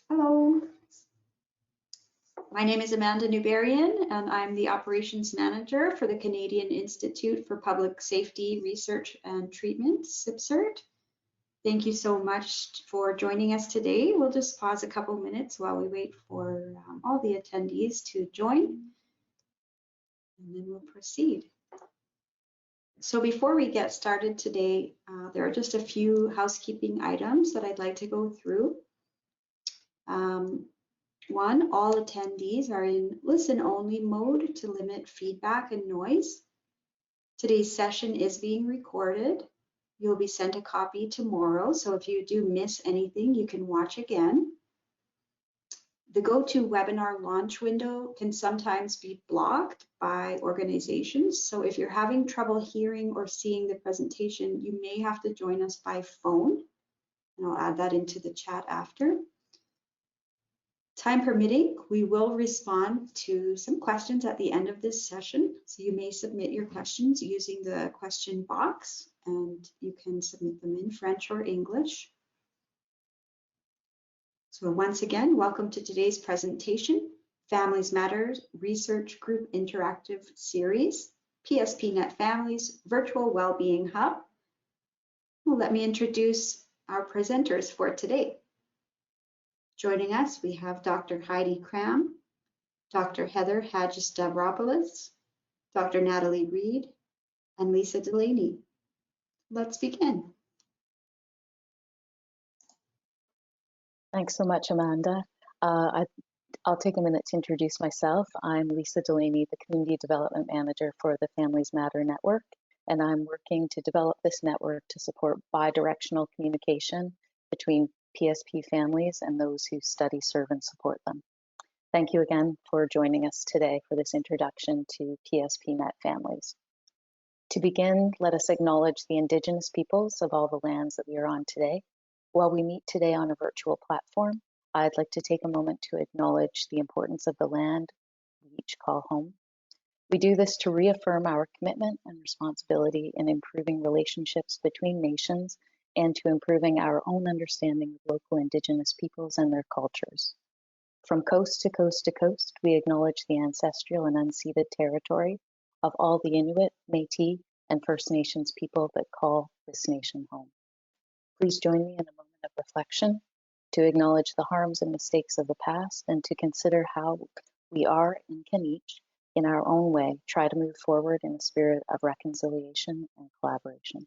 Hello, my name is Amanda Newberian, and I'm the Operations Manager for the Canadian Institute for Public Safety Research and Treatment, CIPSRT. Thank you so much for joining us today. We'll just pause a couple minutes while we wait for all the attendees to join, and then we'll proceed. So before we get started today, there are just a few housekeeping items that I'd like to go through. One, all attendees are in listen-only mode to limit feedback and noise. Today's session is being recorded. You'll be sent a copy tomorrow, so if you do miss anything, you can watch again. The GoToWebinar launch window can sometimes be blocked by organizations, so if you're having trouble hearing or seeing the presentation, you may have to join us by phone, and I'll add that into the chat after. Time permitting, we will respond to some questions at the end of this session. So you may submit your questions using the question box, and you can submit them in French or English. So once again, welcome to today's presentation, Families Matters Research Group Interactive Series, PSPNET Families Virtual Wellbeing Hub. Well, let me introduce our presenters for today. Joining us, we have Dr. Heidi Cramm, Dr. Heather Hadjistavropoulos, Dr. Nathalie Reid, and Lisa Delaney. Let's begin. Thanks so much, Amanda. I'll take a minute to introduce myself. I'm Lisa Delaney, the Community Development Manager for the Families Matter Network, and I'm working to develop this network to support bi-directional communication between PSP families and those who study, serve, and support them. Thank you again for joining us today for this introduction to PSPNET Families. To begin, let us acknowledge the Indigenous peoples of all the lands that we are on today. While we meet today on a virtual platform, I'd like to take a moment to acknowledge the importance of the land we each call home. We do this to reaffirm our commitment and responsibility in improving relationships between nations and to improving our own understanding of local Indigenous peoples and their cultures. From coast to coast to coast, we acknowledge the ancestral and unceded territory of all the Inuit, Métis, and First Nations people that call this nation home. Please join me in a moment of reflection to acknowledge the harms and mistakes of the past and to consider how we are and can each, in our own way, try to move forward in a spirit of reconciliation and collaboration.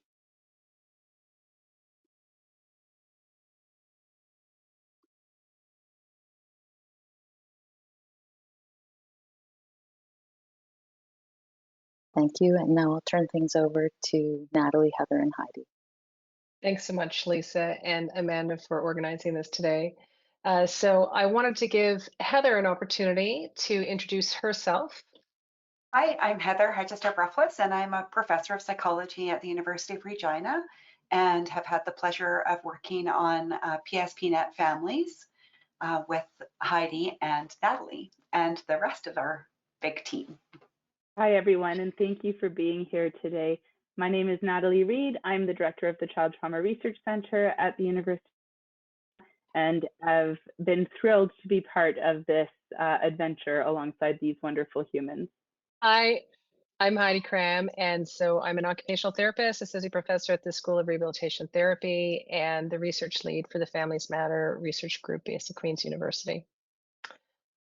Thank you, and now I'll turn things over to Nathalie, Heather, and Heidi. Thanks so much, Lisa and Amanda, for organizing this today. So I wanted to give Heather an opportunity to introduce herself. Hi, I'm Heather Hadjistavropoulos, and I'm a professor of psychology at the University of Regina and have had the pleasure of working on PSPNET Families with Heidi and Nathalie and the rest of our big team. Hi, everyone, and thank you for being here today. My name is Nathalie Reid. I'm the director of the Child Trauma Research Center at the University and have been thrilled to be part of this adventure alongside these wonderful humans. Hi, I'm Heidi Cramm, and so I'm an occupational therapist, associate professor at the School of Rehabilitation Therapy, and the research lead for the Families Matter research group based at Queen's University.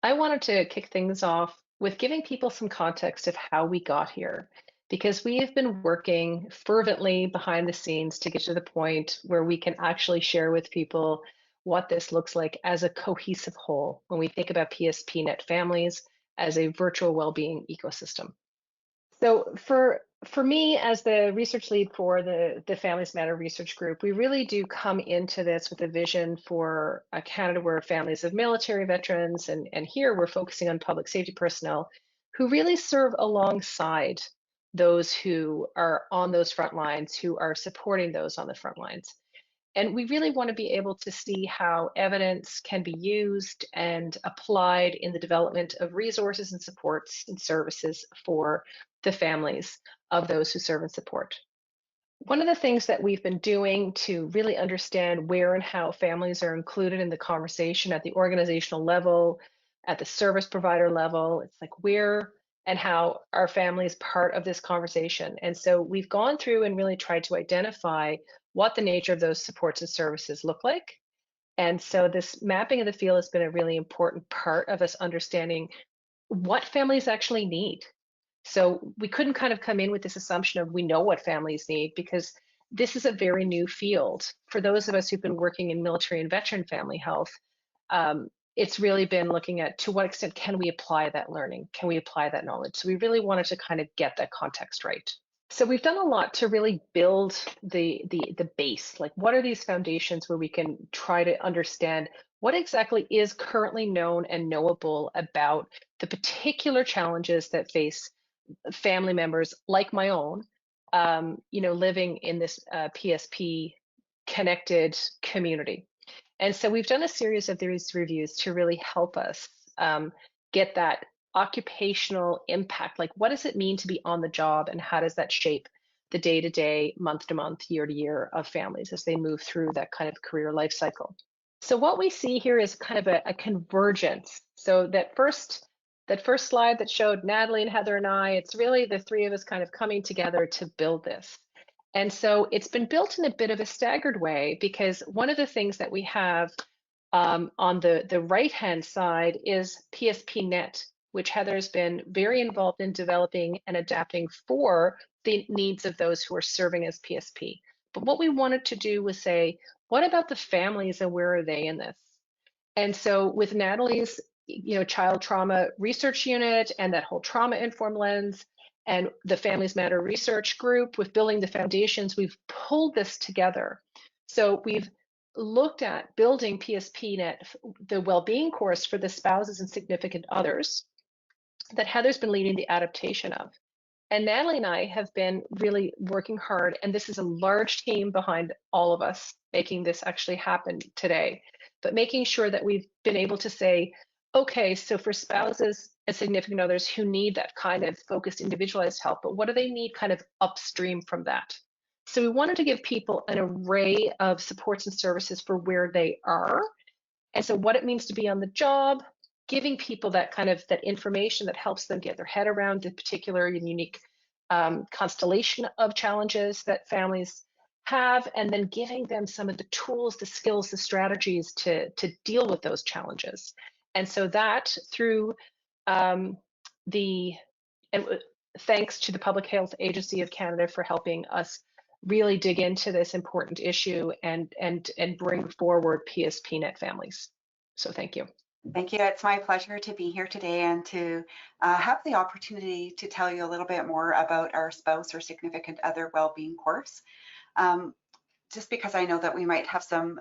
I wanted to kick things off with giving people some context of how we got here, because we have been working fervently behind the scenes to get to the point where we can actually share with people what this looks like as a cohesive whole when we think about PSPNET Families as a virtual well-being ecosystem. So for me, as the research lead for the Families Matter research group, we really do come into this with a vision for a Canada where families of military veterans, and here we're focusing on public safety personnel who really serve alongside those who are on those front lines, who are supporting those on the front lines. And we really want to be able to see how evidence can be used and applied in the development of resources and supports and services for the families of those who serve and support. One of the things that we've been doing to really understand where and how families are included in the conversation at the organizational level, at the service provider level, it's like where and how are families part of this conversation? And so we've gone through and really tried to identify what the nature of those supports and services look like. And so this mapping of the field has been a really important part of us understanding what families actually need. So we couldn't kind of come in with this assumption of we know what families need, because this is a very new field. For those of us who've been working in military and veteran family health, it's really been looking at to what extent can we apply that learning? Can we apply that knowledge? So we really wanted to kind of get that context right. So we've done a lot to really build the base. Like, what are these foundations where we can try to understand what exactly is currently known and knowable about the particular challenges that face family members like my own, living in this PSP connected community. And so we've done a series of these reviews to really help us get that occupational impact. Like, what does it mean to be on the job, and how does that shape the day-to-day, month-to-month, year-to-year of families as they move through that kind of career life cycle? So what we see here is kind of a convergence. So that first slide that showed Nathalie and Heather and I, it's really the three of us kind of coming together to build this. And so it's been built in a bit of a staggered way, because one of the things that we have on the right-hand side is PSPNET, which Heather's been very involved in developing and adapting for the needs of those who are serving as PSP. But what we wanted to do was say, what about the families and where are they in this? And so with Nathalie's child trauma research unit and that whole trauma-informed lens, and the Families Matter research group with building the foundations, we've pulled this together. So we've looked at building PSPNET, the Wellbeing course for the spouses and significant others that Heather's been leading the adaptation of. And Nathalie and I have been really working hard, and this is a large team behind all of us making this actually happen today, but making sure that we've been able to say, okay, so for spouses and significant others who need that kind of focused, individualized help, but what do they need kind of upstream from that? So we wanted to give people an array of supports and services for where they are. And so what it means to be on the job, giving people that kind of that information that helps them get their head around the particular and unique constellation of challenges that families have, and then giving them some of the tools, the skills, the strategies to deal with those challenges. And so that through thanks to the Public Health Agency of Canada for helping us really dig into this important issue and bring forward PSPNET Families. So thank you. Thank you. It's my pleasure to be here today and to have the opportunity to tell you a little bit more about our spouse or significant other well-being course. Just because I know that we might have some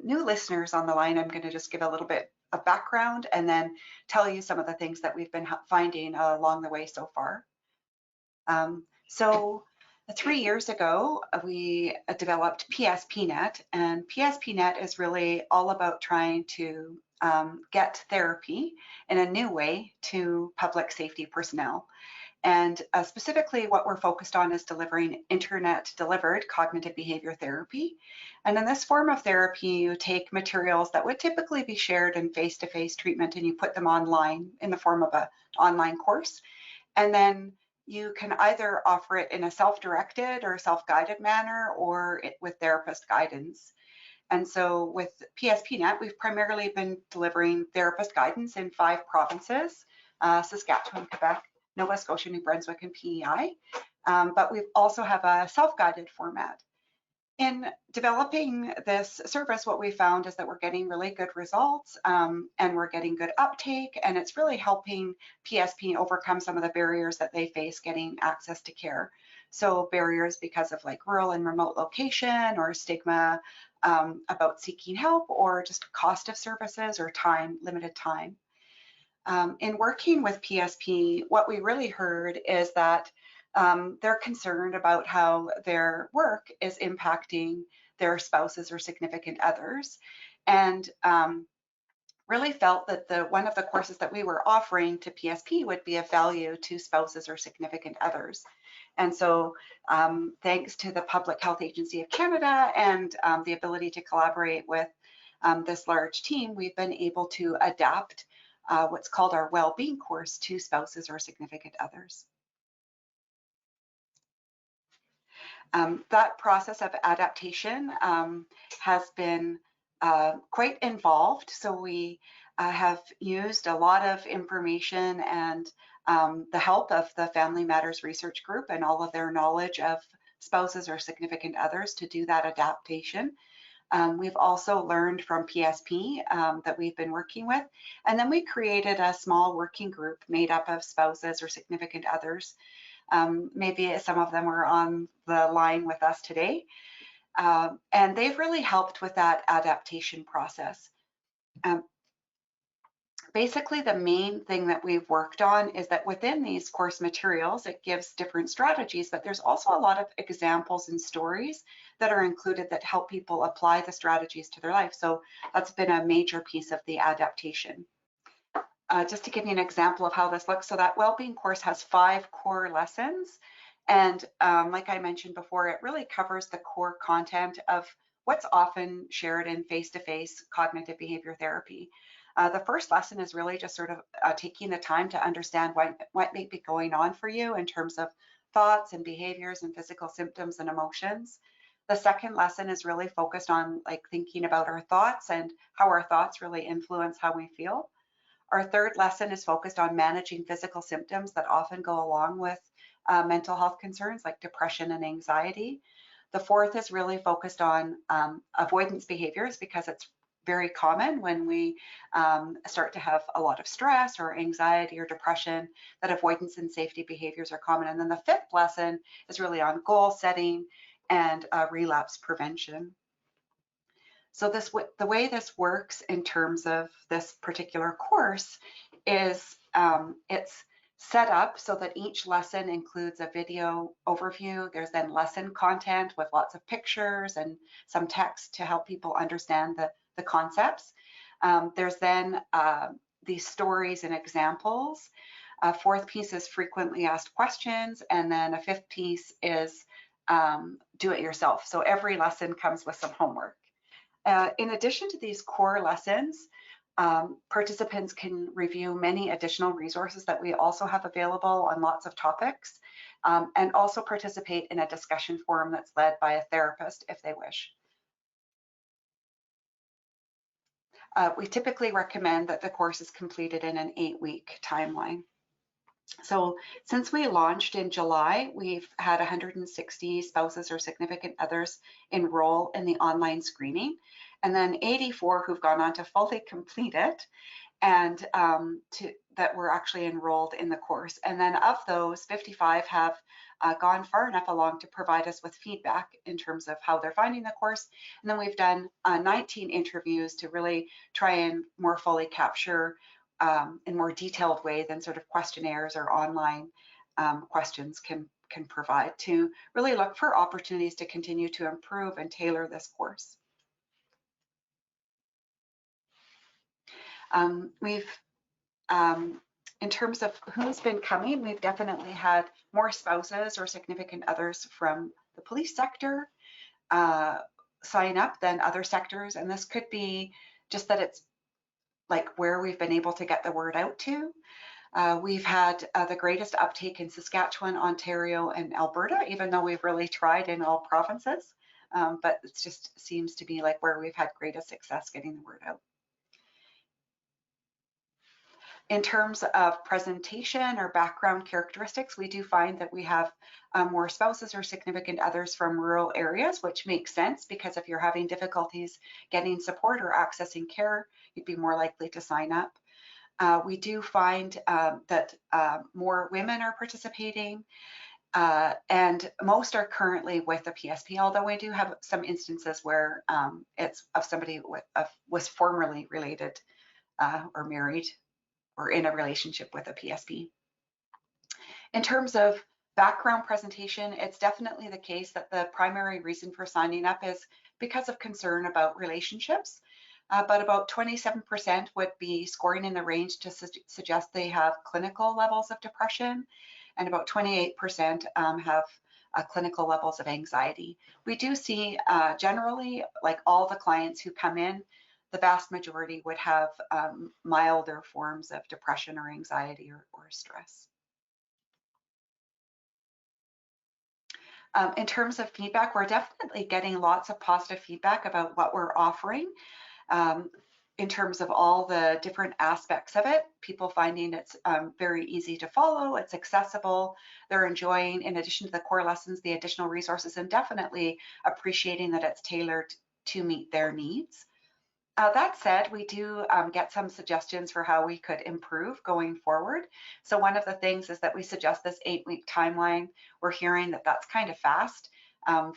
new listeners on the line, I'm going to just give a little bit of background and then tell you some of the things that we've been finding along the way so far. So 3 years ago, we developed PSPNET, and PSPNET is really all about trying to get therapy in a new way to public safety personnel. And specifically what we're focused on is delivering internet-delivered cognitive behavior therapy. And in this form of therapy, you take materials that would typically be shared in face-to-face treatment and you put them online in the form of an online course. And then you can either offer it in a self-directed or self-guided manner or with therapist guidance. And so with PSPNET, we've primarily been delivering therapist guidance in 5 provinces, Saskatchewan, Quebec, Nova Scotia, New Brunswick, and PEI. But we also have a self-guided format. In developing this service, what we found is that we're getting really good results and we're getting good uptake, and it's really helping PSP overcome some of the barriers that they face getting access to care. So barriers because of like rural and remote location, or stigma about seeking help, or just cost of services or time, limited time. In working with PSP, what we really heard is that they're concerned about how their work is impacting their spouses or significant others, and really felt that one of the courses that we were offering to PSP would be of value to spouses or significant others. And so thanks to the Public Health Agency of Canada and the ability to collaborate with this large team, we've been able to adapt what's called our Wellbeing course to spouses or significant others. That process of adaptation has been quite involved. So we have used a lot of information and the help of the Family Matters Research Group and all of their knowledge of spouses or significant others to do that adaptation. We've also learned from PSP that we've been working with. And then we created a small working group made up of spouses or significant others. Maybe some of them are on the line with us today. And they've really helped with that adaptation process. Basically, the main thing that we've worked on is that within these course materials, it gives different strategies, but there's also a lot of examples and stories that are included that help people apply the strategies to their life. So that's been a major piece of the adaptation. Just to give you an example of how this looks, so that Wellbeing course has 5 core lessons. And like I mentioned before, it really covers the core content of what's often shared in face-to-face cognitive behavior therapy. The first lesson is really just sort of taking the time to understand what may be going on for you in terms of thoughts and behaviors and physical symptoms and emotions. The second lesson is really focused on like thinking about our thoughts and how our thoughts really influence how we feel. Our third lesson is focused on managing physical symptoms that often go along with mental health concerns like depression and anxiety. The fourth is really focused on avoidance behaviors because it's very common when we start to have a lot of stress or anxiety or depression, that avoidance and safety behaviors are common. And then the fifth lesson is really on goal setting and relapse prevention. So the way this works in terms of this particular course is it's set up so that each lesson includes a video overview. There's then lesson content with lots of pictures and some text to help people understand the concepts. There's then these stories and examples. A fourth piece is frequently asked questions, and then a fifth piece is do it yourself. So every lesson comes with some homework. In addition to these core lessons, participants can review many additional resources that we also have available on lots of topics, and also participate in a discussion forum that's led by a therapist if they wish. We typically recommend that the course is completed in an 8-week timeline. So since we launched in July, we've had 160 spouses or significant others enroll in the online screening, and then 84 who've gone on to fully complete it and that were actually enrolled in the course. And then of those, 55 have gone far enough along to provide us with feedback in terms of how they're finding the course. And then we've done 19 interviews to really try and more fully capture in more detailed way than sort of questionnaires or online questions can provide, to really look for opportunities to continue to improve and tailor this course. In terms of who's been coming, we've definitely had more spouses or significant others from the police sector sign up than other sectors, and this could be just that it's like where we've been able to get the word out to. We've had the greatest uptake in Saskatchewan, Ontario, and Alberta, even though we've really tried in all provinces, but it just seems to be like where we've had greatest success getting the word out. In terms of presentation or background characteristics, we do find that we have more spouses or significant others from rural areas, which makes sense because if you're having difficulties getting support or accessing care, you'd be more likely to sign up. We do find that more women are participating, and most are currently with a PSP, although we do have some instances where it's of somebody was formerly related or married or in a relationship with a PSP. In terms of background presentation, it's definitely the case that the primary reason for signing up is because of concern about relationships, but about 27% would be scoring in the range to suggest they have clinical levels of depression, and about 28% have clinical levels of anxiety. We do see generally, like all the clients who come in, the vast majority would have milder forms of depression or anxiety or stress. In terms of feedback, we're definitely getting lots of positive feedback about what we're offering. In terms of all the different aspects of it, people finding it's very easy to follow, it's accessible, they're enjoying, in addition to the core lessons, the additional resources, and definitely appreciating that it's tailored to meet their needs. That said, we do get some suggestions for how we could improve going forward. So one of the things is that we suggest this 8-week timeline. We're hearing that that's kind of fast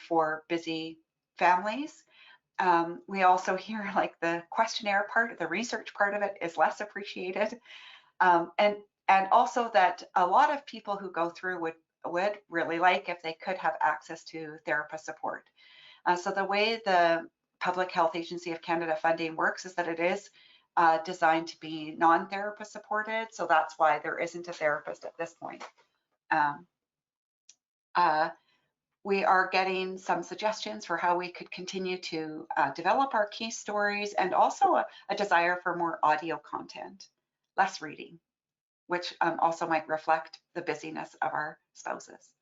for busy families. We also hear like the questionnaire part, the research part of it is less appreciated. And also that a lot of people who go through would really like if they could have access to therapist support. So the way the Public Health Agency of Canada funding works is that it is designed to be non-therapist supported. So that's why there isn't a therapist at this point. We are getting some suggestions for how we could continue to develop our case stories, and also a desire for more audio content, less reading, which also might reflect the busyness of our spouses.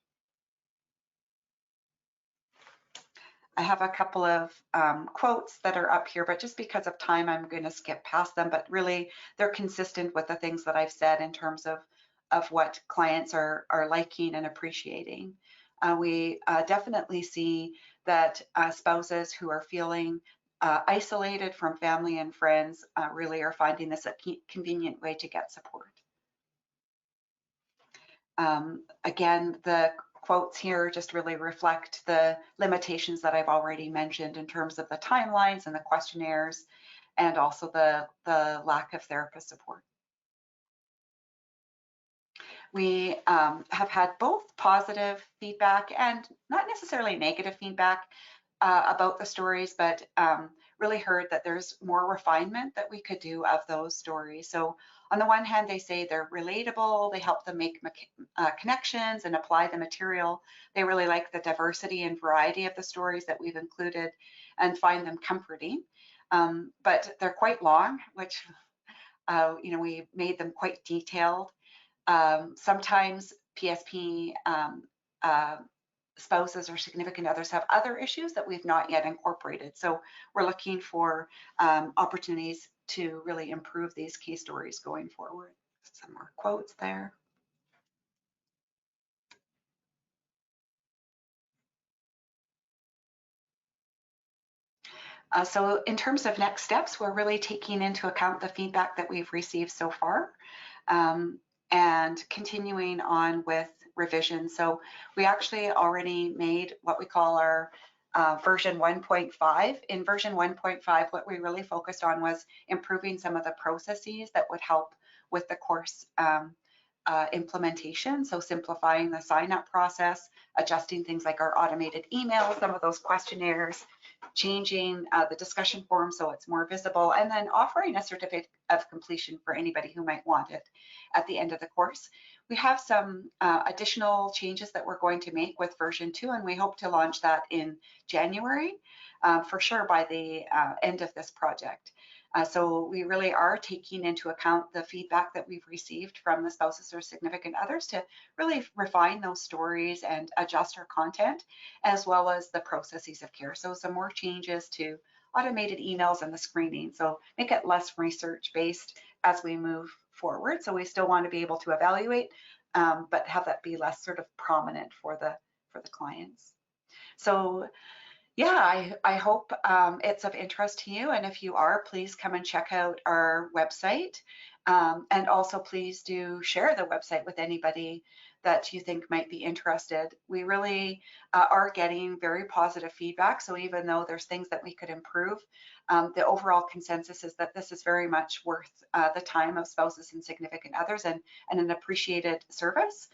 I have a couple of quotes that are up here, but just because of time, I'm going to skip past them, but really they're consistent with the things that I've said in terms of what clients are liking and appreciating. We definitely see that spouses who are feeling isolated from family and friends really are finding this a convenient way to get support. Again, the quotes here just really reflect the limitations that I've already mentioned in terms of the timelines and the questionnaires, and also the lack of therapist support. We have had both positive feedback and not necessarily negative feedback about the stories, but really heard that there's more refinement that we could do of those stories. So on the one hand, they say they're relatable, they help them make connections and apply the material. They really like the diversity and variety of the stories that we've included and find them comforting. But they're quite long, which, we made them quite detailed. Sometimes PSP spouses or significant others have other issues that we've not yet incorporated. So we're looking for opportunities to really improve these case stories going forward. Some more quotes there. So in terms of next steps, we're really taking into account the feedback that we've received so far. And continuing on with revision. So we actually already made what we call our version 1.5. In version 1.5, what we really focused on was improving some of the processes that would help with the course implementation. So simplifying the sign-up process, adjusting things like our automated emails, some of those questionnaires, changing the discussion forum so it's more visible, and then offering a certificate of completion for anybody who might want it at the end of the course. We have some additional changes that we're going to make with version 2, and we hope to launch that in January, for sure by the end of this project. So we really are taking into account the feedback that we've received from the spouses or significant others to really refine those stories and adjust our content, as well as the processes of care. So some more changes to automated emails and the screening. So make it less research based as we move forward. So we still want to be able to evaluate, but have that be less sort of prominent for the clients. So yeah, I hope it's of interest to you. And if you are, please come and check out our website. And also please do share the website with anybody that you think might be interested. We really are getting very positive feedback. So even though there's things that we could improve, the overall consensus is that this is very much worth the time of spouses and significant others, and an appreciated service.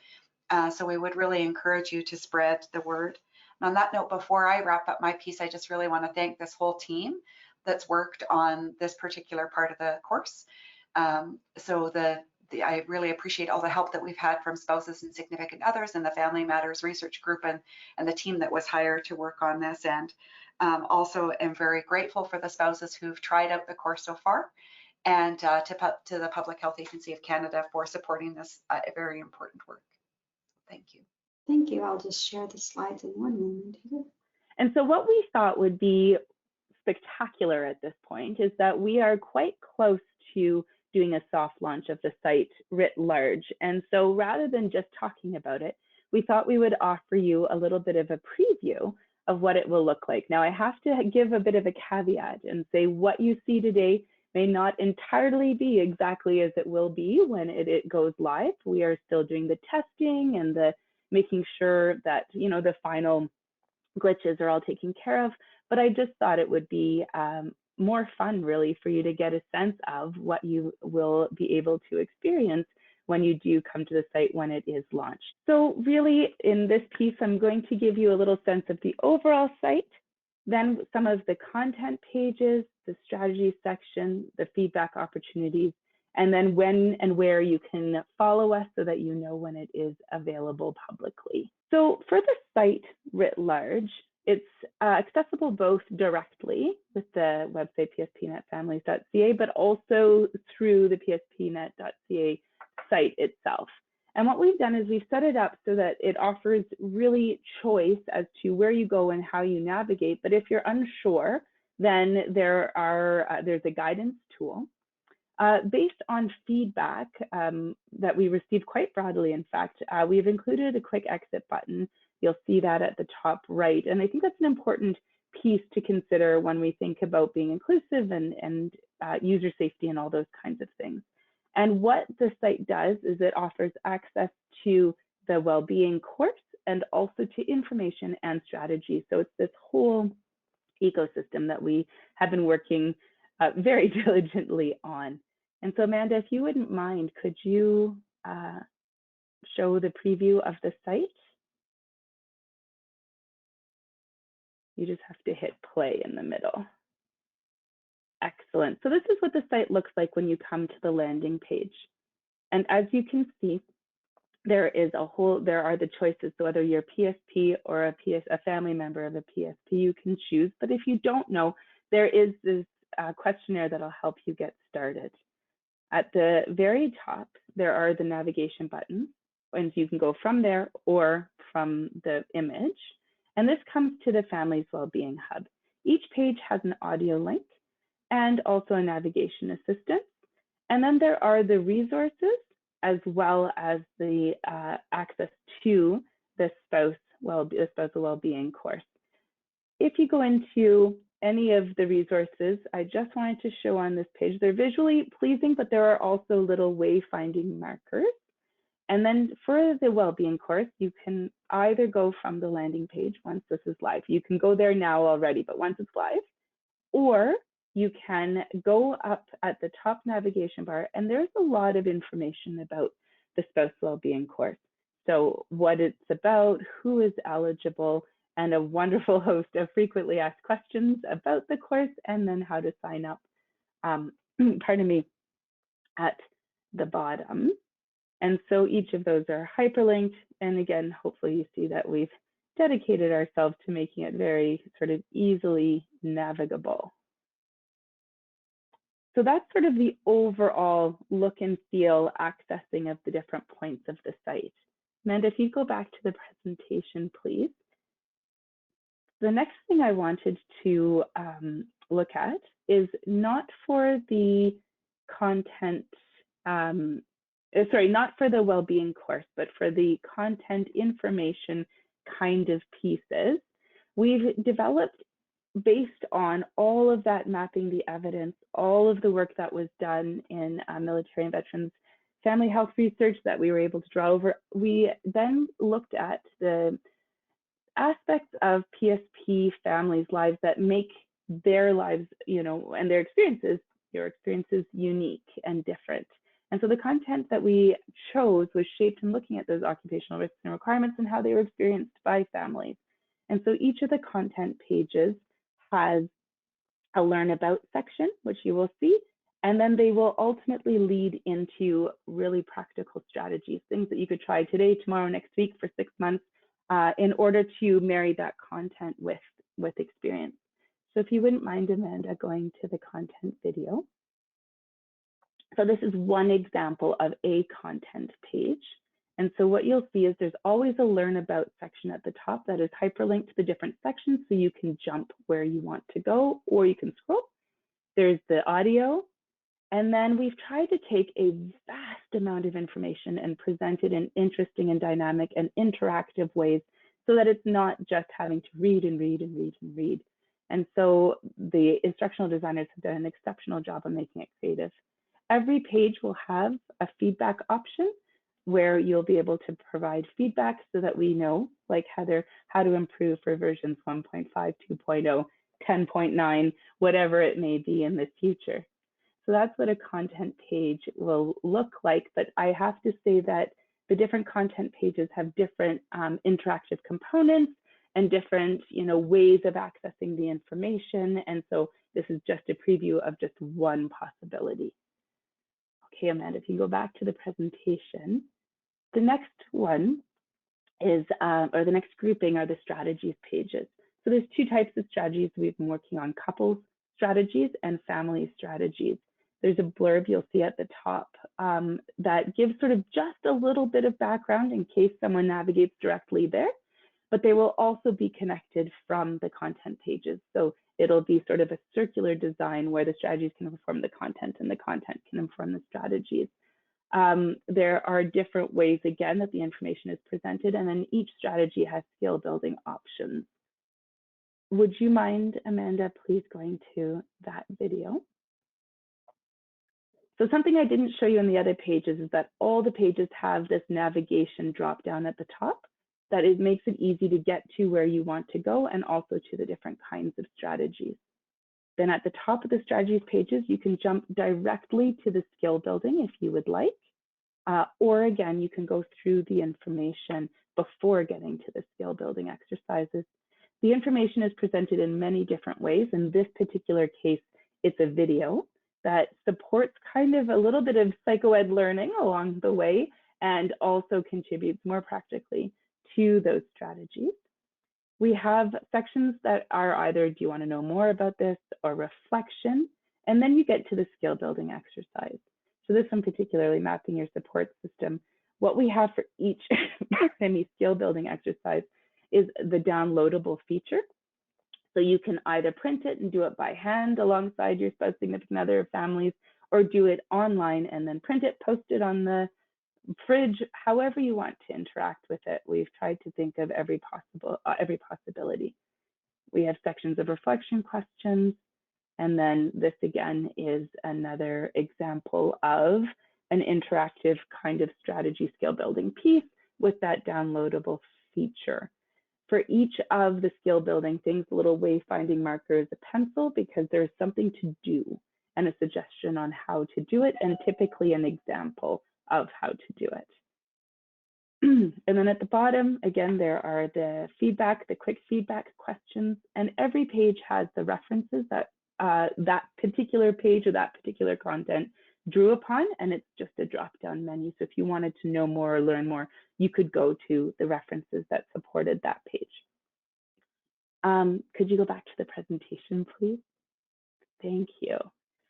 So we would really encourage you to spread the word. And on that note, before I wrap up my piece, I just really want to thank this whole team that's worked on this particular part of the course. So the I really appreciate all the help that we've had from spouses and significant others and the Family Matters Research Group and the team that was hired to work on this. And also am very grateful for the spouses who've tried out the course so far, and to the Public Health Agency of Canada for supporting this very important work. Thank you. Thank you. I'll just share the slides in one moment here. And so what we thought would be spectacular at this point is that we are quite close to doing a soft launch of the site writ large. And so rather than just talking about it, we thought we would offer you a little bit of a preview of what it will look like. Now, I have to give a bit of a caveat and say what you see today may not entirely be exactly as it will be when it goes live. We are still doing the testing and the making sure that, you know, the final glitches are all taken care of. But I just thought it would be more fun, really, for you to get a sense of what you will be able to experience when you do come to the site when it is launched. So really, in this piece, I'm going to give you a little sense of the overall site, then some of the content pages, the strategy section, the feedback opportunities, and then when and where you can follow us so that you know when it is available publicly. So for the site writ large, it's accessible both directly with the website pspnetfamilies.ca, but also through the pspnet.ca site itself. And what we've done is we've set it up so that it offers really choice as to where you go and how you navigate. But if you're unsure, then there's a guidance tool. Based on feedback that we received quite broadly, in fact, we've included a quick exit button. You'll see that at the top right. And I think that's an important piece to consider when we think about being inclusive and user safety and all those kinds of things. And what the site does is it offers access to the Wellbeing course and also to information and strategy. So it's this whole ecosystem that we have been working very diligently on. And so Amanda, if you wouldn't mind, could you show the preview of the site? You just have to hit play in the middle. Excellent. So this is what the site looks like when you come to the landing page. And as you can see, there are the choices. So whether you're PSP or a family member of a PSP, you can choose. But if you don't know, there is this questionnaire that'll help you get started. At the very top, there are the navigation buttons, and you can go from there or from the image. And this comes to the Family's Wellbeing Hub. Each page has an audio link and also a navigation assistant. And then there are the resources as well as the access to the spousal wellbeing course. If you go into any of the resources, I just wanted to show on this page, they're visually pleasing, but there are also little wayfinding markers. And then for the Wellbeing course, you can either go from the landing page once this is live. You can go there now already, but once it's live, or you can go up at the top navigation bar, and there's a lot of information about the Spouse Wellbeing course. So what it's about, who is eligible, and a wonderful host of frequently asked questions about the course, and then how to sign up, pardon me, at the bottom. And so each of those are hyperlinked. And again, hopefully you see that we've dedicated ourselves to making it very sort of easily navigable. So that's sort of the overall look and feel accessing of the different points of the site. Amanda, if you go back to the presentation, please. The next thing I wanted to look at is not for the content, not for the Wellbeing course, but for the content information kind of pieces. We've developed, based on all of that mapping the evidence, all of the work that was done in military and veterans family health research that we were able to draw over, we then looked at the aspects of PSP families' lives that make their lives, and their experiences, your experiences, unique and different. And so the content that we chose was shaped in looking at those occupational risks and requirements and how they were experienced by families. And so each of the content pages has a Learn About section, which you will see, And then they will ultimately lead into really practical strategies, things that you could try today, tomorrow, next week for 6 months in order to marry that content with experience. So if you wouldn't mind, Amanda, going to the content video. So this is one example of a content page. And so what you'll see is there's always a Learn About section at the top that is hyperlinked to the different sections so you can jump where you want to go or you can scroll. There's the audio. And then we've tried to take a vast amount of information and present it in interesting and dynamic and interactive ways so that it's not just having to read and read and read and read. And so the instructional designers have done an exceptional job of making it creative. Every page will have a feedback option where you'll be able to provide feedback so that we know, like Heather, how to improve for versions 1.5, 2.0, 10.9, whatever it may be in the future. So that's what a content page will look like, but I have to say that the different content pages have different interactive components and different, ways of accessing the information. And so this is just a preview of just one possibility. Okay, Amanda, if you go back to the presentation, the next one is, or the next grouping are the strategies pages. So there's two types of strategies we've been working on: couples strategies and family strategies. There's a blurb you'll see at the top that gives sort of just a little bit of background in case someone navigates directly there, but they will also be connected from the content pages. So it'll be sort of a circular design where the strategies can inform the content and the content can inform the strategies. There are different ways, again, that the information is presented, and then each strategy has skill building options. Would you mind, Amanda, please going to that video? So something I didn't show you on the other pages is that all the pages have this navigation drop down at the top that it makes it easy to get to where you want to go and also to the different kinds of strategies. Then at the top of the strategies pages, you can jump directly to the skill building if you would like, or again, you can go through the information before getting to the skill building exercises. The information is presented in many different ways. In this particular case, it's a video that supports kind of a little bit of psychoed learning along the way and also contributes more practically to those strategies. We have sections that are either, do you want to know more about this, or reflection, and then you get to the skill building exercise. So this one particularly, mapping your support system. What we have for each skill building exercise is the downloadable feature. So you can either print it and do it by hand alongside your spouse, significant other, families, or do it online and then print it, post it on the fridge, however you want to interact with it. We've tried to think of every possibility. We have sections of reflection questions, and then this again is another example of an interactive kind of strategy skill building piece with that downloadable feature. For each of the skill building things, a little wayfinding marker is a pencil because there's something to do and a suggestion on how to do it, and typically an example of how to do it. And then at the bottom, again, there are the feedback, the quick feedback questions, and every page has the references that that particular page or that particular content drew upon, and it's just a drop-down menu. So if you wanted to know more or learn more, you could go to the references that supported that page. Could you go back to the presentation, please? Thank you.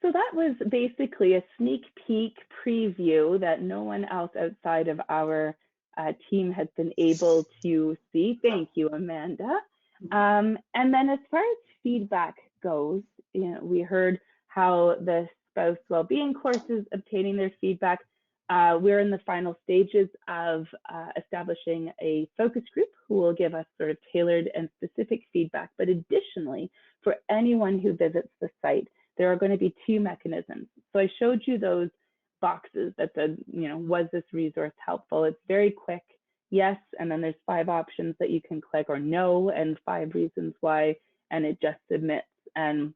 So that was basically a sneak peek preview that no one else outside of our team has been able to see. Thank you, Amanda. And then as far as feedback goes, we heard how the spouse well-being courses obtaining their feedback. We're in the final stages of establishing a focus group who will give us sort of tailored and specific feedback. But additionally, for anyone who visits the site, there are going to be two mechanisms. So I showed you those boxes that said, was this resource helpful? It's very quick, yes, and then there's 5 options that you can click, or no, and 5 reasons why, and it just submits, and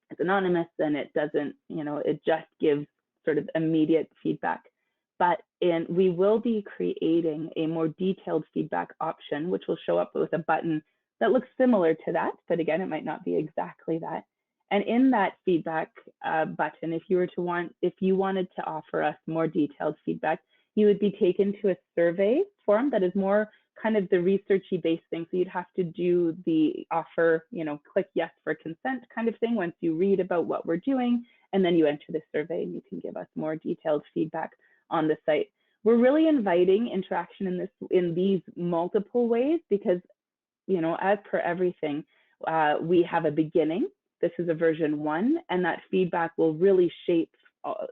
it's anonymous, and it doesn't, it just gives sort of immediate feedback. But we will be creating a more detailed feedback option, which will show up with a button that looks similar to that, but again, it might not be exactly that. And in that feedback button, if you wanted to offer us more detailed feedback, you would be taken to a survey form that is more kind of the researchy based thing. So you'd have to do the offer, click yes for consent kind of thing once you read about what we're doing, and then you enter the survey and you can give us more detailed feedback on the site. We're really inviting interaction in these multiple ways because, as per everything, we have a beginning. This is a version 1, and that feedback will really shape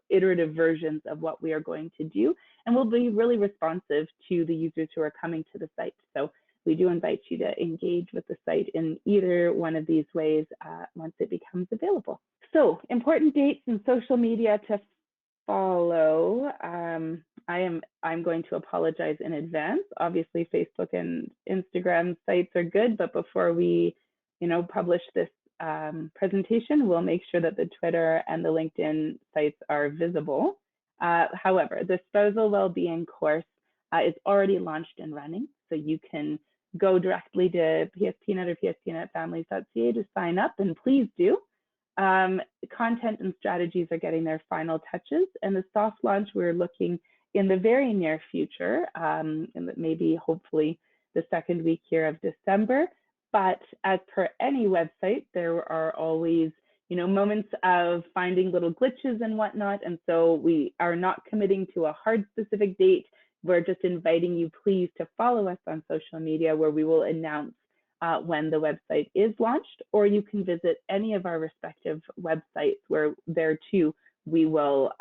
iterative versions of what we are going to do, and we'll be really responsive to the users who are coming to the site. So we do invite you to engage with the site in either one of these ways once it becomes available. So important dates and social media to follow. I'm going to apologize in advance. Obviously, Facebook and Instagram sites are good, but before we, publish this presentation, we'll make sure that the Twitter and the LinkedIn sites are visible. However, the spousal wellbeing course is already launched and running, so you can go directly to PSPNet or PSPNetFamilies.ca to sign up, and please do. Content and strategies are getting their final touches, and the soft launch we're looking in the very near future, and maybe hopefully the second week here of December. But as per any website, there are always, moments of finding little glitches and whatnot. And so we are not committing to a hard specific date. We're just inviting you, please, to follow us on social media, where we will announce when the website is launched, or you can visit any of our respective websites, where there too we will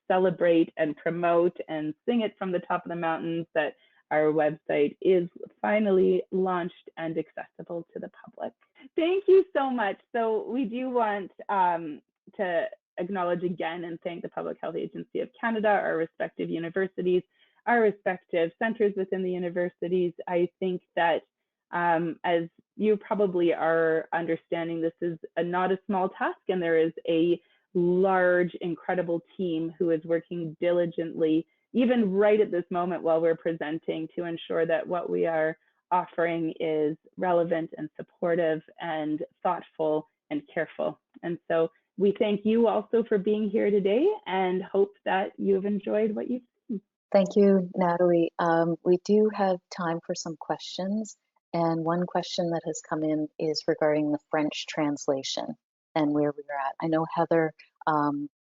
celebrate and promote and sing it from the top of the mountains that our website is finally launched and accessible to the public. Thank you so much. So we do want to acknowledge again and thank the Public Health Agency of Canada, our respective universities, our respective centers within the universities. I think that as you probably are understanding, this is not a small task, and there is a large, incredible team who is working diligently, even right at this moment while we're presenting, to ensure that what we are offering is relevant and supportive and thoughtful and careful. And so we thank you also for being here today and hope that you've enjoyed what you've seen. Thank you, Nathalie. We do have time for some questions. And one question that has come in is regarding the French translation and where we are at. I know Heather,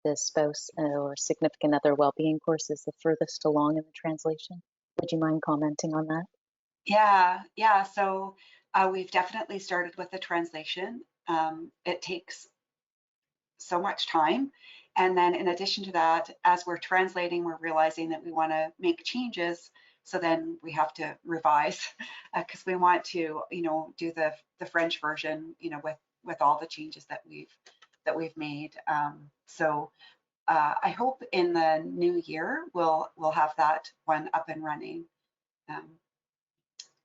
the spouse or significant other well-being course, is the furthest along in the translation. Would you mind commenting on that? Yeah. So we've definitely started with the translation. It takes so much time. And then in addition to that, as we're translating, we're realizing that we want to make changes. So then we have to revise because we want to, do the French version, with all the changes that we've made. So I hope in the new year we'll have that one up and running.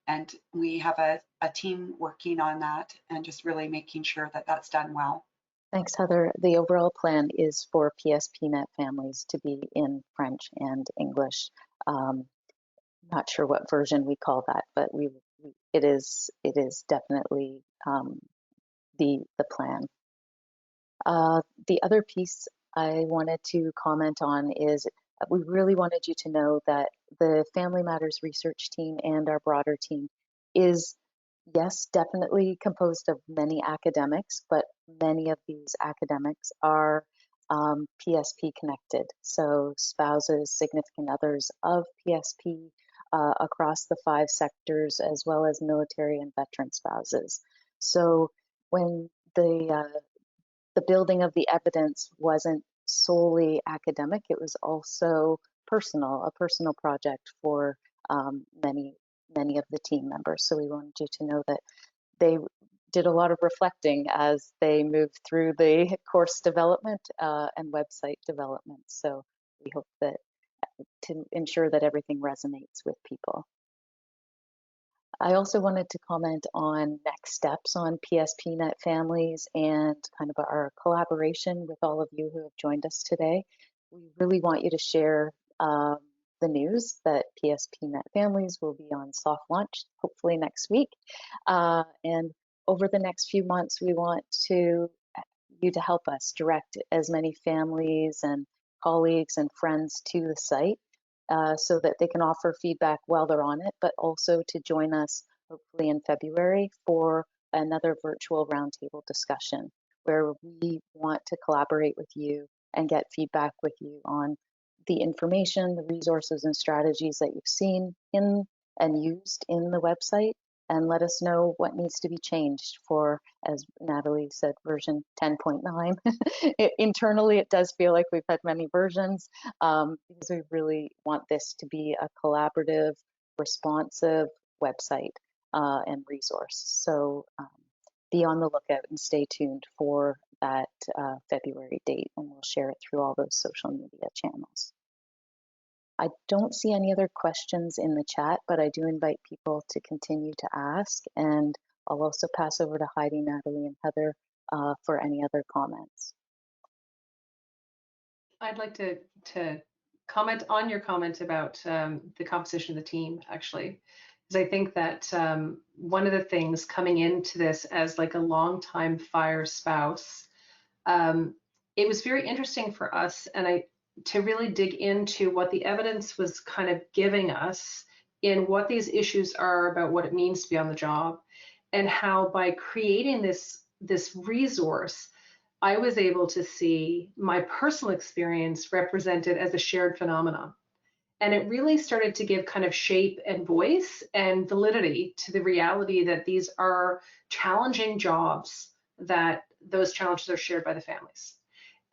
And we have a team working on that and just really making sure that that's done well. Thanks, Heather. The overall plan is for PSPNET Families to be in French and English. Not sure what version we call that, but it is definitely the plan. The other piece I wanted to comment on is we really wanted you to know that the Family Matters research team and our broader team is, yes, definitely composed of many academics, but many of these academics are PSP connected. So spouses, significant others of PSP across the 5 sectors, as well as military and veteran spouses. So when the building of the evidence wasn't solely academic, it was also personal, a personal project for many of the team members. So we wanted you to know that they did a lot of reflecting as they moved through the course development and website development. So we hope that to ensure that everything resonates with people. I also wanted to comment on next steps on PSPNET Families and kind of our collaboration with all of you who have joined us today. We really want you to share the news that PSPNET Families will be on soft launch, hopefully next week. And over the next few months, we want to you to help us direct as many families and colleagues and friends to the site so that they can offer feedback while they're on it, but also to join us hopefully in February for another virtual roundtable discussion where we want to collaborate with you and get feedback with you on the information, the resources and strategies that you've seen in and used in the website, and let us know what needs to be changed for, as Nathalie said, version 10.9. Internally, it does feel like we've had many versions because we really want this to be a collaborative, responsive website and resource. So be on the lookout and stay tuned for that February date, and we'll share it through all those social media channels. I don't see any other questions in the chat, but I do invite people to continue to ask, and I'll also pass over to Heidi, Nathalie, and Heather for any other comments. I'd like to comment on your comment about the composition of the team, actually, because I think that one of the things coming into this as like a longtime fire spouse, it was very interesting for us to really dig into what the evidence was kind of giving us in what these issues are about what it means to be on the job, and how by creating this resource, I was able to see my personal experience represented as a shared phenomenon. And it really started to give kind of shape and voice and validity to the reality that these are challenging jobs, that those challenges are shared by the families.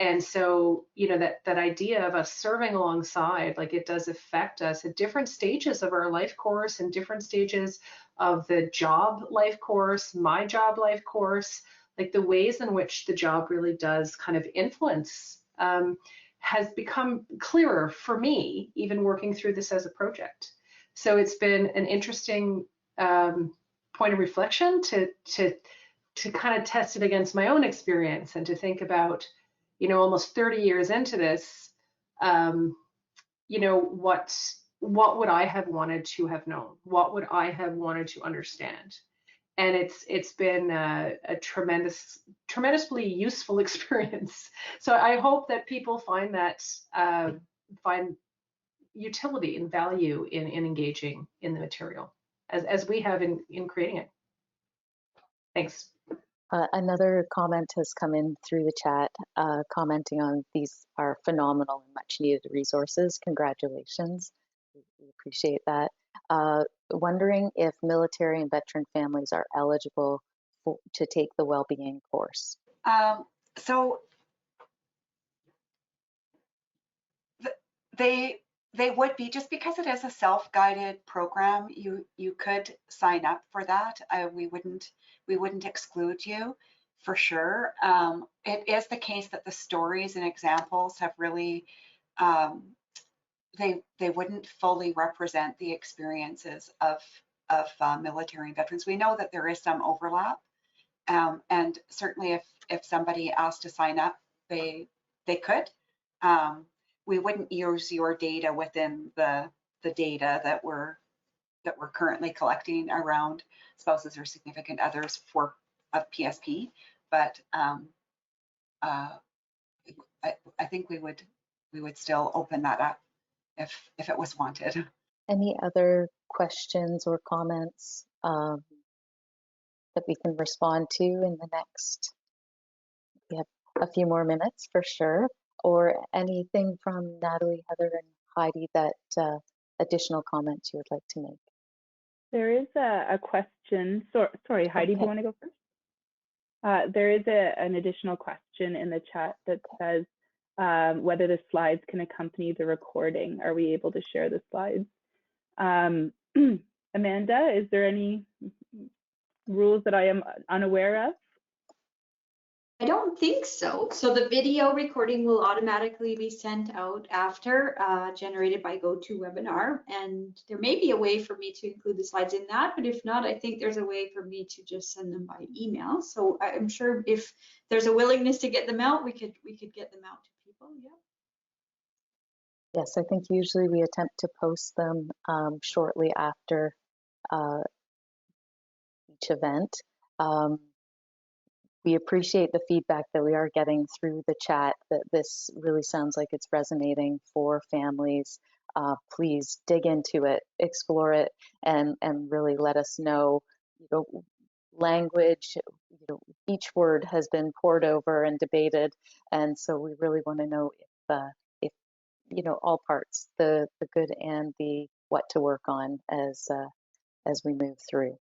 And so, you know, that idea of us serving alongside, like it does affect us at different stages of our life course and different stages of the job life course, my job life course, like the ways in which the job really does kind of influence has become clearer for me, even working through this as a project. So it's been an interesting point of reflection to kind of test it against my own experience and to think about, you know, almost 30 years into this, you know, what would I have wanted to have known? What would I have wanted to understand? And it's been a tremendously useful experience. So I hope that people find that find utility and value in engaging in the material as we have in creating it. Thanks. Another comment has come in through the chat, commenting on these are phenomenal and much needed resources. Congratulations. We appreciate that. Wondering if military and veteran families are eligible to take the Wellbeing course. So they would be, just because it is a self-guided program, you could sign up for that. We wouldn't exclude you for sure. It is the case that the stories and examples have really they wouldn't fully represent the experiences of military and veterans. We know that there is some overlap, and certainly if somebody asked to sign up, they could. We wouldn't use your data within the data that we're currently collecting around spouses or significant others of PSP, but I think we would still open that up if it was wanted. Any other questions or comments that we can respond to in the next? We have a few more minutes for sure. Or anything from Nathalie, Heather, and Heidi that additional comments you would like to make? There is a question. Sorry, Heidi, okay. Do you want to go first? There is an additional question in the chat that says whether the slides can accompany the recording. Are we able to share the slides? Amanda, is there any rules that I am unaware of? I don't think so. So the video recording will automatically be sent out after, generated by GoToWebinar. And there may be a way for me to include the slides in that, but if not, I think there's a way for me to just send them by email. So I'm sure if there's a willingness to get them out, we could get them out to people. Yeah. Yes, I think usually we attempt to post them shortly after each event. we appreciate the feedback that we are getting through the chat, that this really sounds like it's resonating for families. Please dig into it, explore it, and really let us know, language, each word has been pored over and debated, and so we really want to know if all parts, the good and the what to work on as we move through.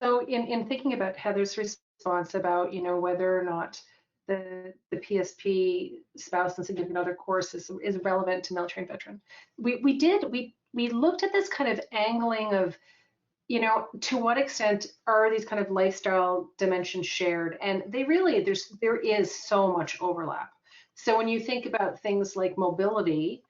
So in thinking about Heather's response about whether or not the PSP spouse and significant other course is relevant to military and veteran, we looked at this kind of angling of, to what extent are these kind of lifestyle dimensions shared? And there is so much overlap. So when you think about things like mobility,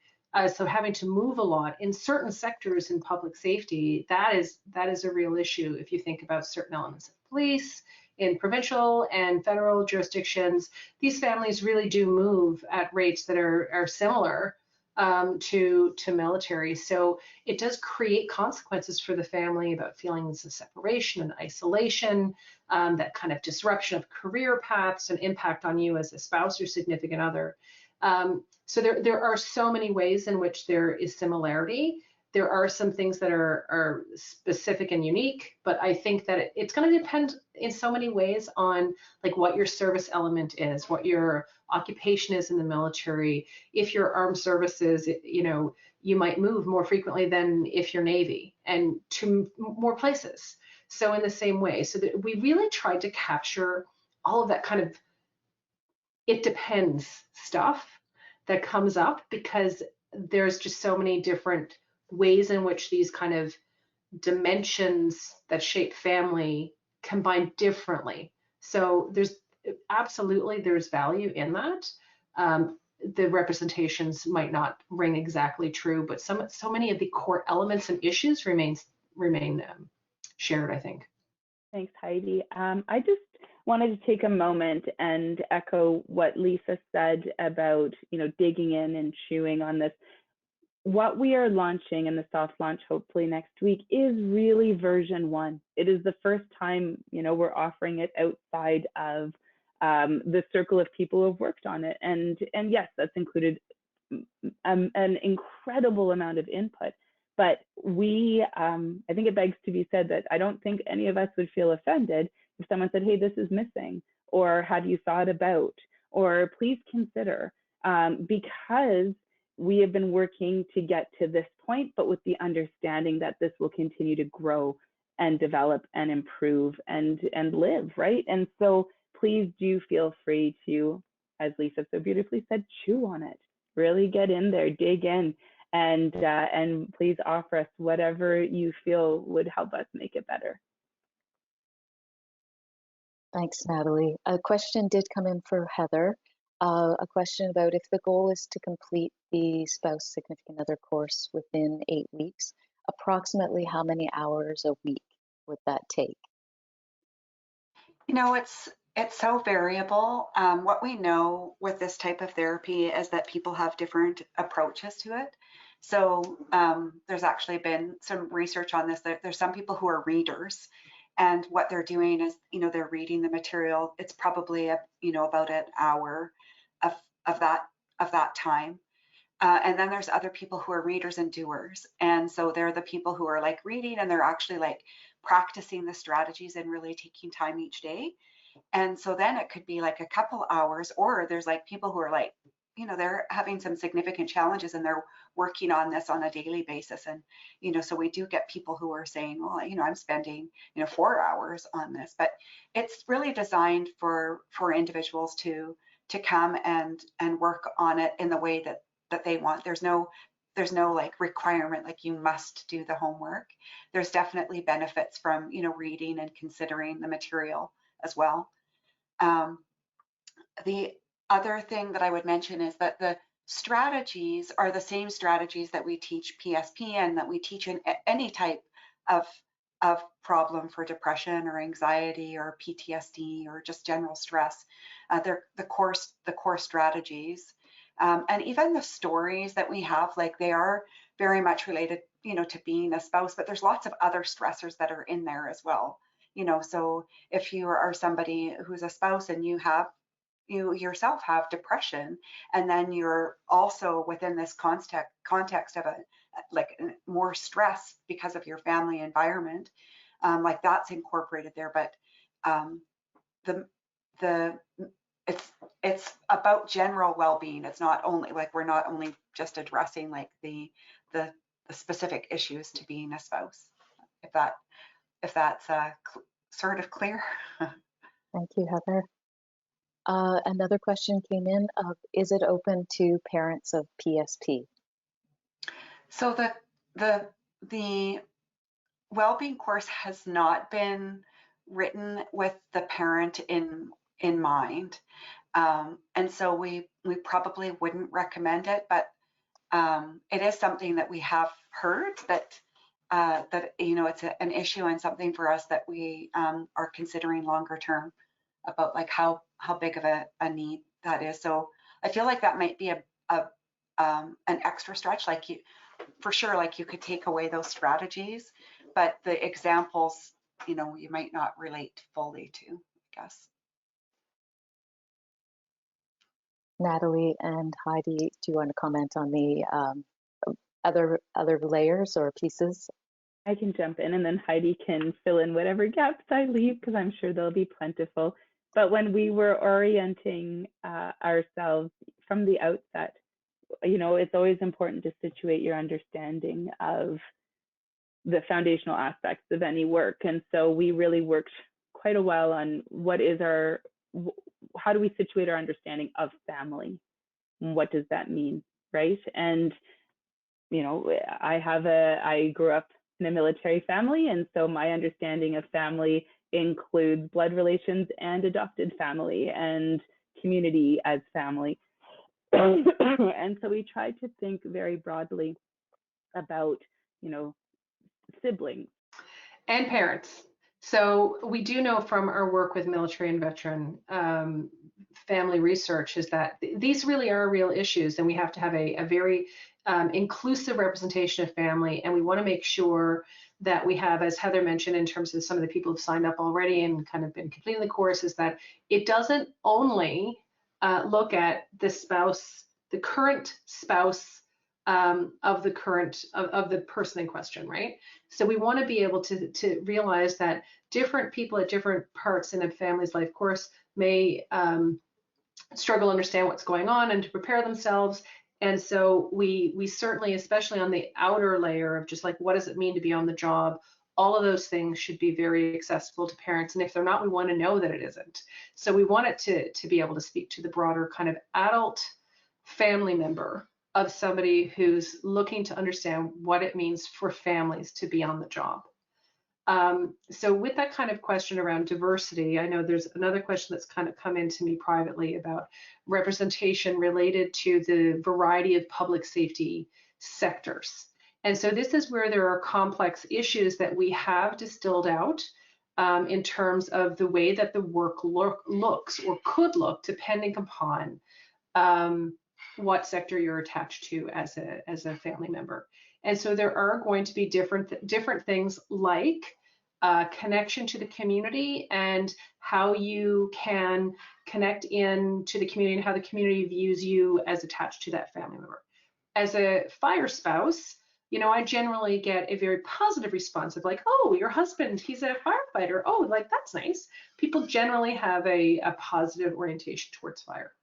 so having to move a lot in certain sectors in public safety, that is a real issue. If you think about certain elements of police, in provincial and federal jurisdictions, these families really do move at rates that are similar to military. So it does create consequences for the family about feelings of separation and isolation, that kind of disruption of career paths and impact on you as a spouse or significant other. So there are so many ways in which there is similarity. There are some things that are specific and unique, but I think that it's going to depend in so many ways on like what your service element is, what your occupation is in the military. If you're armed services, you might move more frequently than if you're Navy and to more places. So in the same way, so that we really tried to capture all of that kind of it depends stuff that comes up, because there's just so many different ways in which these kind of dimensions that shape family combine differently. So there's value in that. The representations might not ring exactly true, but so many of the core elements and issues remain shared, I think. Thanks, Heidi. I just wanted to take a moment and echo what Lisa said about, digging in and chewing on this. What we are launching in the soft launch, hopefully next week, is really version 1. It is the first time, we're offering it outside of the circle of people who have worked on it. And yes, that's included an incredible amount of input. But I think it begs to be said that I don't think any of us would feel offended if someone said, hey, this is missing, or have you thought about, or please consider, because we have been working to get to this point, but with the understanding that this will continue to grow and develop and improve and live, right? And so please do feel free to, as Lisa so beautifully said, chew on it, really get in there, dig in, and please offer us whatever you feel would help us make it better. Thanks, Nathalie. A question did come in for Heather. A question about if the goal is to complete the spouse significant other course within 8 weeks, approximately how many hours a week would that take? It's so variable. What we know with this type of therapy is that people have different approaches to it. So there's actually been some research on this. There's some people who are readers, and what they're doing is, they're reading the material. It's probably about an hour of that time. And then there's other people who are readers and doers. And so they're the people who are like reading and they're actually like practicing the strategies and really taking time each day. And so then it could be like a couple hours, or there's like people who are like, they're having some significant challenges and they're working on this on a daily basis. And, so we do get people who are saying, well, I'm spending, 4 hours on this, but it's really designed for individuals to come and work on it in the way that they want. There's no like requirement, like you must do the homework. There's definitely benefits from, reading and considering the material as well. The other thing that I would mention is that the strategies are the same strategies that we teach PSP and that we teach in any type of problem for depression or anxiety or PTSD or just general stress. They're the core strategies. And even the stories that we have, like they are very much related, to being a spouse, but there's lots of other stressors that are in there as well. So if you are somebody who's a spouse and you yourself have depression, and then you're also within this context of more stress because of your family environment, like that's incorporated there. But the it's about general well-being. It's not only like, we're not only just addressing like the specific issues to being a spouse. If that's sort of clear. Thank you, Heather. Another question came in of, is it open to parents of PSP? So the Wellbeing course has not been written with the parent in mind, and so we probably wouldn't recommend it. But it is something that we have heard that it's an issue and something for us that we are considering longer term, about like how big of a need that is. So I feel like that might be an extra stretch. Like, for sure, like you could take away those strategies, but the examples, you might not relate fully to, I guess. Nathalie and Heidi, do you want to comment on the other layers or pieces? I can jump in, and then Heidi can fill in whatever gaps I leave, because I'm sure they'll be plentiful. But when we were orienting ourselves from the outset, it's always important to situate your understanding of the foundational aspects of any work. And so we really worked quite a while on how do we situate our understanding of family? What does that mean, right? And I grew up in a military family, and so my understanding of family includes blood relations and adopted family and community as family. And so we tried to think very broadly about, siblings. And parents. So we do know from our work with military and veteran family research is that these really are real issues, and we have to have a very inclusive representation of family. And we want to make sure that we have, as Heather mentioned, in terms of some of the people who've signed up already and kind of been completing the course, is that it doesn't only look at the spouse, the current spouse of the person in question, right? So we want to be able to realize that different people at different parts in a family's life course may struggle to understand what's going on and to prepare themselves. And so we certainly, especially on the outer layer of just like, what does it mean to be on the job? All of those things should be very accessible to parents. And if they're not, we want to know that it isn't. So we want it to be able to speak to the broader kind of adult family member of somebody who's looking to understand what it means for families to be on the job. So with that kind of question around diversity, I know there's another question that's kind of come into me privately about representation related to the variety of public safety sectors. And so this is where there are complex issues that we have distilled out in terms of the way that the work looks or could look, depending upon what sector you're attached to as a family member. And so there are going to be different things like connection to the community and how you can connect in to the community and how the community views you as attached to that family member. As a fire spouse, I generally get a very positive response of like, oh, your husband, he's a firefighter. Oh, like, that's nice. People generally have a positive orientation towards fire.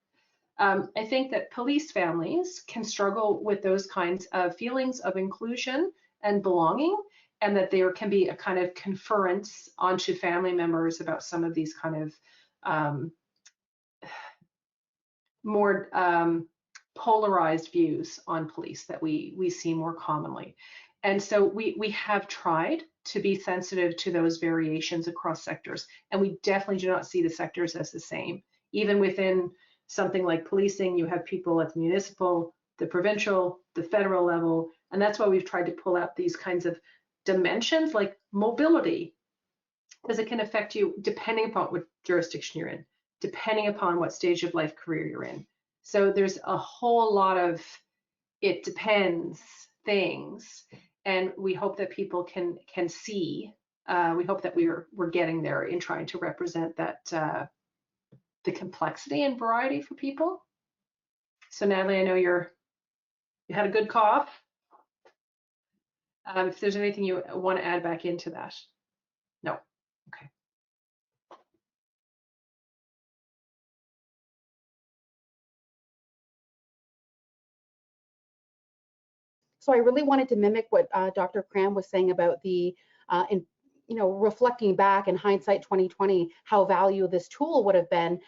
I think that police families can struggle with those kinds of feelings of inclusion and belonging, and that there can be a kind of conference onto family members about some of these kind of more polarized views on police that we see more commonly. And so we have tried to be sensitive to those variations across sectors, and we definitely do not see the sectors as the same. Even within something like policing, you have people at the municipal, the provincial, the federal level, and that's why we've tried to pull out these kinds of dimensions like mobility, because it can affect you depending upon what jurisdiction you're in, depending upon what stage of life career you're in. So there's a whole lot of it depends things, and we hope that people can see we hope that we're getting there in trying to represent that the complexity and variety for people. So Nathalie, I know you had a good cough. If there's anything you want to add back into that. No. Okay. So I really wanted to mimic what Dr. Cramm was saying about the, reflecting back in hindsight 2020, how valuable this tool would have been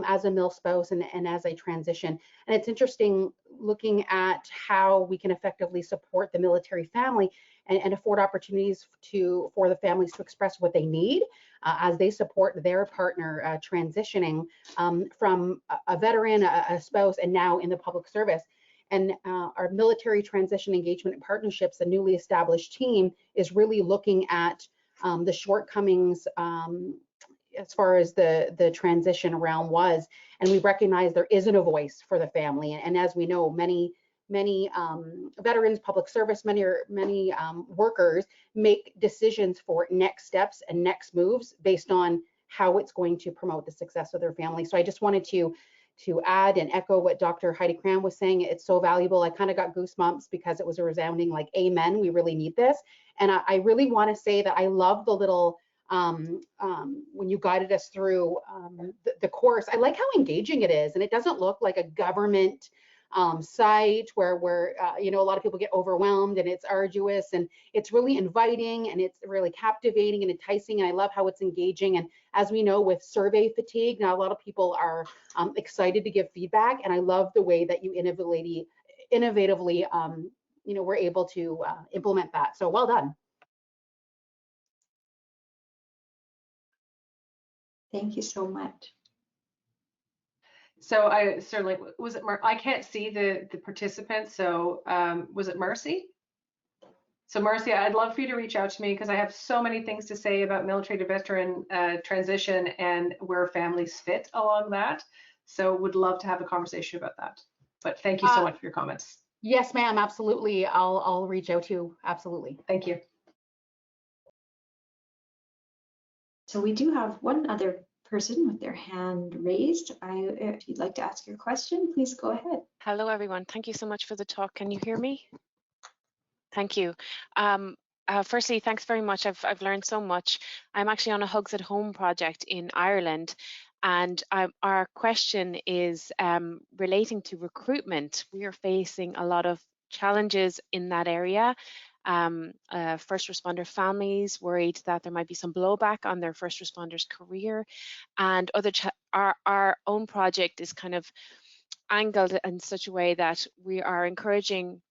as a MIL spouse and as I transition. And it's interesting looking at how we can effectively support the military family and afford opportunities for the families to express what they need as they support their partner transitioning from a veteran, a spouse, and now in the public service. And our military transition engagement and partnerships, the newly established team, is really looking at the shortcomings as far as the transition realm was. And we recognize there isn't a voice for the family. And as we know, many veterans, public service, many workers make decisions for next steps and next moves based on how it's going to promote the success of their family. So I just wanted to add and echo what Dr. Heidi Cramm was saying. It's so valuable. I kind of got goosebumps because it was a resounding like, amen, we really need this. And I really want to say that I love the little, when you guided us through the course, I like how engaging it is. And it doesn't look like a government site where a lot of people get overwhelmed and it's arduous, and it's really inviting and it's really captivating and enticing. And I love how it's engaging. And as we know, with survey fatigue, now a lot of people are excited to give feedback. And I love the way that you innovatively were able to implement that. So well done. Thank you so much. So I certainly, was it, I can't see the participants, so was it Marcy? So Marcy, I'd love for you to reach out to me because I have so many things to say about military to veteran transition and where families fit along that. So would love to have a conversation about that. But thank you so much for your comments. Yes, ma'am, absolutely. I'll reach out to you, absolutely. Thank you. So we do have one other person with their hand raised. If you'd like to ask your question, please go ahead. Hello, everyone. Thank you so much for the talk. Can you hear me? Thank you. Firstly, thanks very much. I've learned so much. I'm actually on a Hugs at Home project in Ireland, and our question is relating to recruitment. We are facing a lot of challenges in that area. First responder families worried that there might be some blowback on their first responders career, and our own project is kind of angled in such a way that we are encouraging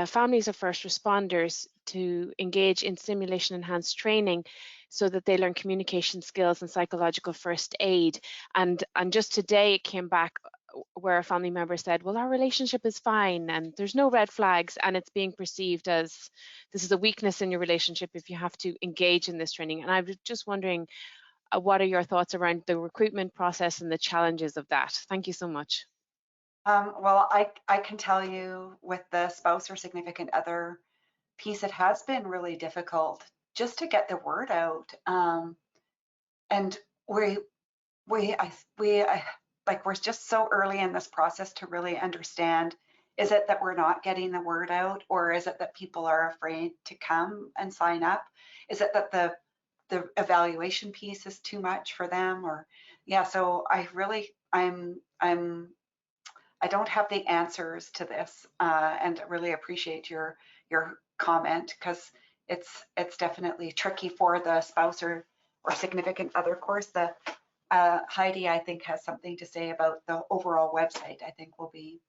families of first responders to engage in simulation enhanced training so that they learn communication skills and psychological first aid. And just today it came back where a family member said, well, our relationship is fine and there's no red flags, and it's being perceived as this is a weakness in your relationship if you have to engage in this training. And I was just wondering, what are your thoughts around the recruitment process and the challenges of that? Thank you so much. Well, I can tell you with the spouse or significant other piece, it has been really difficult just to get the word out. And we're just so early in this process to really understand, is it that we're not getting the word out, or is it that people are afraid to come and sign up? Is it that the evaluation piece is too much for them? Or yeah, so I don't have the answers to this, and really appreciate your comment, because it's definitely tricky for the spouse or significant other course. The Heidi, I think, has something to say about the overall website. I think will be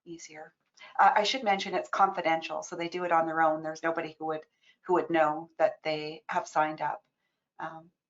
easier. I should mention it's confidential, so they do it on their own. There's nobody who would know that they have signed up.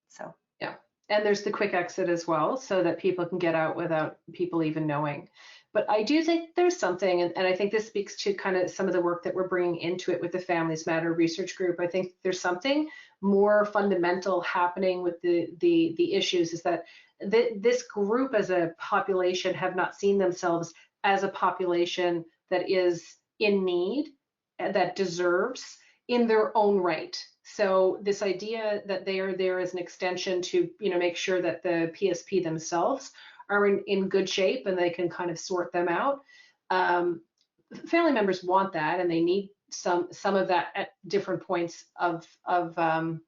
So yeah, and there's the quick exit as well, so that people can get out without people even knowing. But I do think there's something, and I think this speaks to kind of some of the work that we're bringing into it with the Families Matter research group. I think there's something more fundamental happening with the issues, is that this group as a population have not seen themselves as a population that is in need, that deserves in their own right So this idea that they are there as an extension to, make sure that the PSP themselves are in good shape and they can kind of sort them out. Family members want that, and they need some of that at different points of how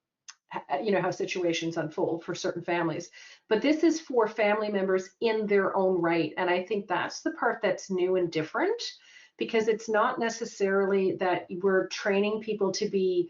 situations unfold for certain families. But this is for family members in their own right, and I think that's the part that's new and different, because it's not necessarily that we're training people to be,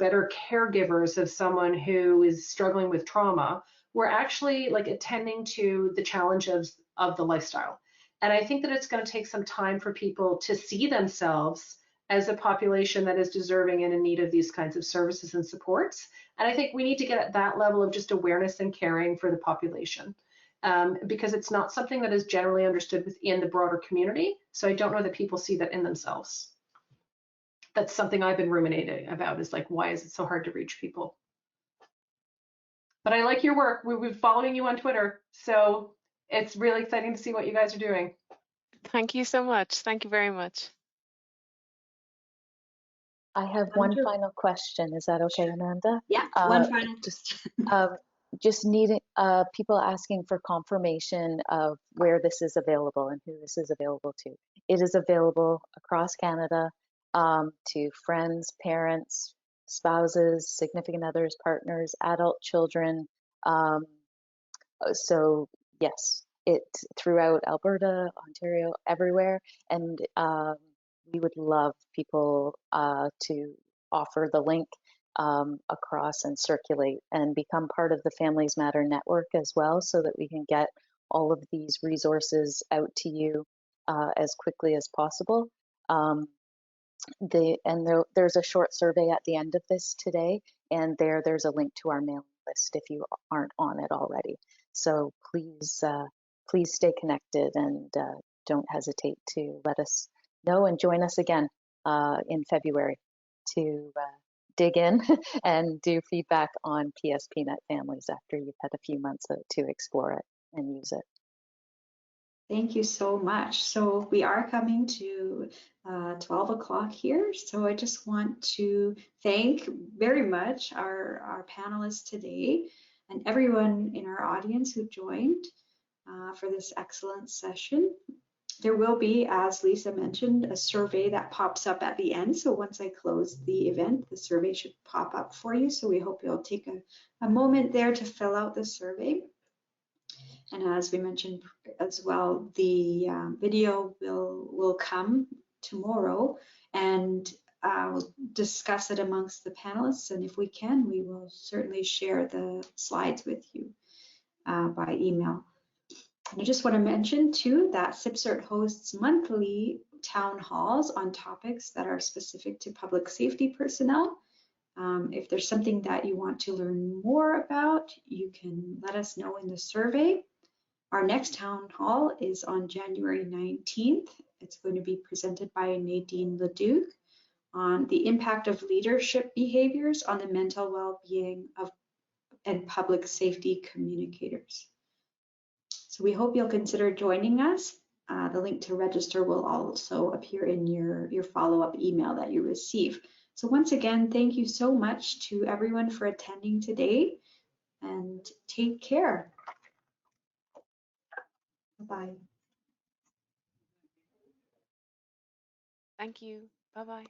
better caregivers of someone who is struggling with trauma. We're actually like attending to the challenges of the lifestyle. And I think that it's going to take some time for people to see themselves as a population that is deserving and in need of these kinds of services and supports. And I think we need to get at that level of just awareness and caring for the population, because it's not something that is generally understood within the broader community. So I don't know that people see that in themselves. That's something I've been ruminating about, is like, why is it so hard to reach people? But I like your work. We've been following you on Twitter, so it's really exciting to see what you guys are doing. Thank you so much. Thank you very much. I have one final question. Is that okay, Amanda? Yeah, one final question. Just needing people asking for confirmation of where this is available and who this is available to. It is available across Canada to friends, parents, spouses, significant others, partners, adult children. So yes, it's throughout Alberta, Ontario, everywhere. And we would love people to offer the link across and circulate and become part of the Families Matter network as well, so that we can get all of these resources out to you as quickly as possible. There's a short survey at the end of this today, and there's a link to our mailing list if you aren't on it already. So please stay connected, and don't hesitate to let us know, and join us again in February to dig in and do feedback on PSPNET Families after you've had a few months to explore it and use it. Thank you so much. So we are coming to 12 o'clock here. So I just want to thank very much our panelists today and everyone in our audience who joined for this excellent session. There will be, as Lisa mentioned, a survey that pops up at the end. So once I close the event, the survey should pop up for you. So we hope you'll take a moment there to fill out the survey. And as we mentioned as well, the video will come tomorrow, and we'll discuss it amongst the panelists. And if we can, we will certainly share the slides with you by email. And I just want to mention too that CIPSRT hosts monthly town halls on topics that are specific to public safety personnel. If there's something that you want to learn more about, you can let us know in the survey. Our next town hall is on January 19th. It's going to be presented by Nadine Leduc on the impact of leadership behaviors on the mental well-being of and public safety communicators. So we hope you'll consider joining us. The link to register will also appear in your follow-up email that you receive. So once again, thank you so much to everyone for attending today, and take care. Bye-bye. Thank you. Bye-bye.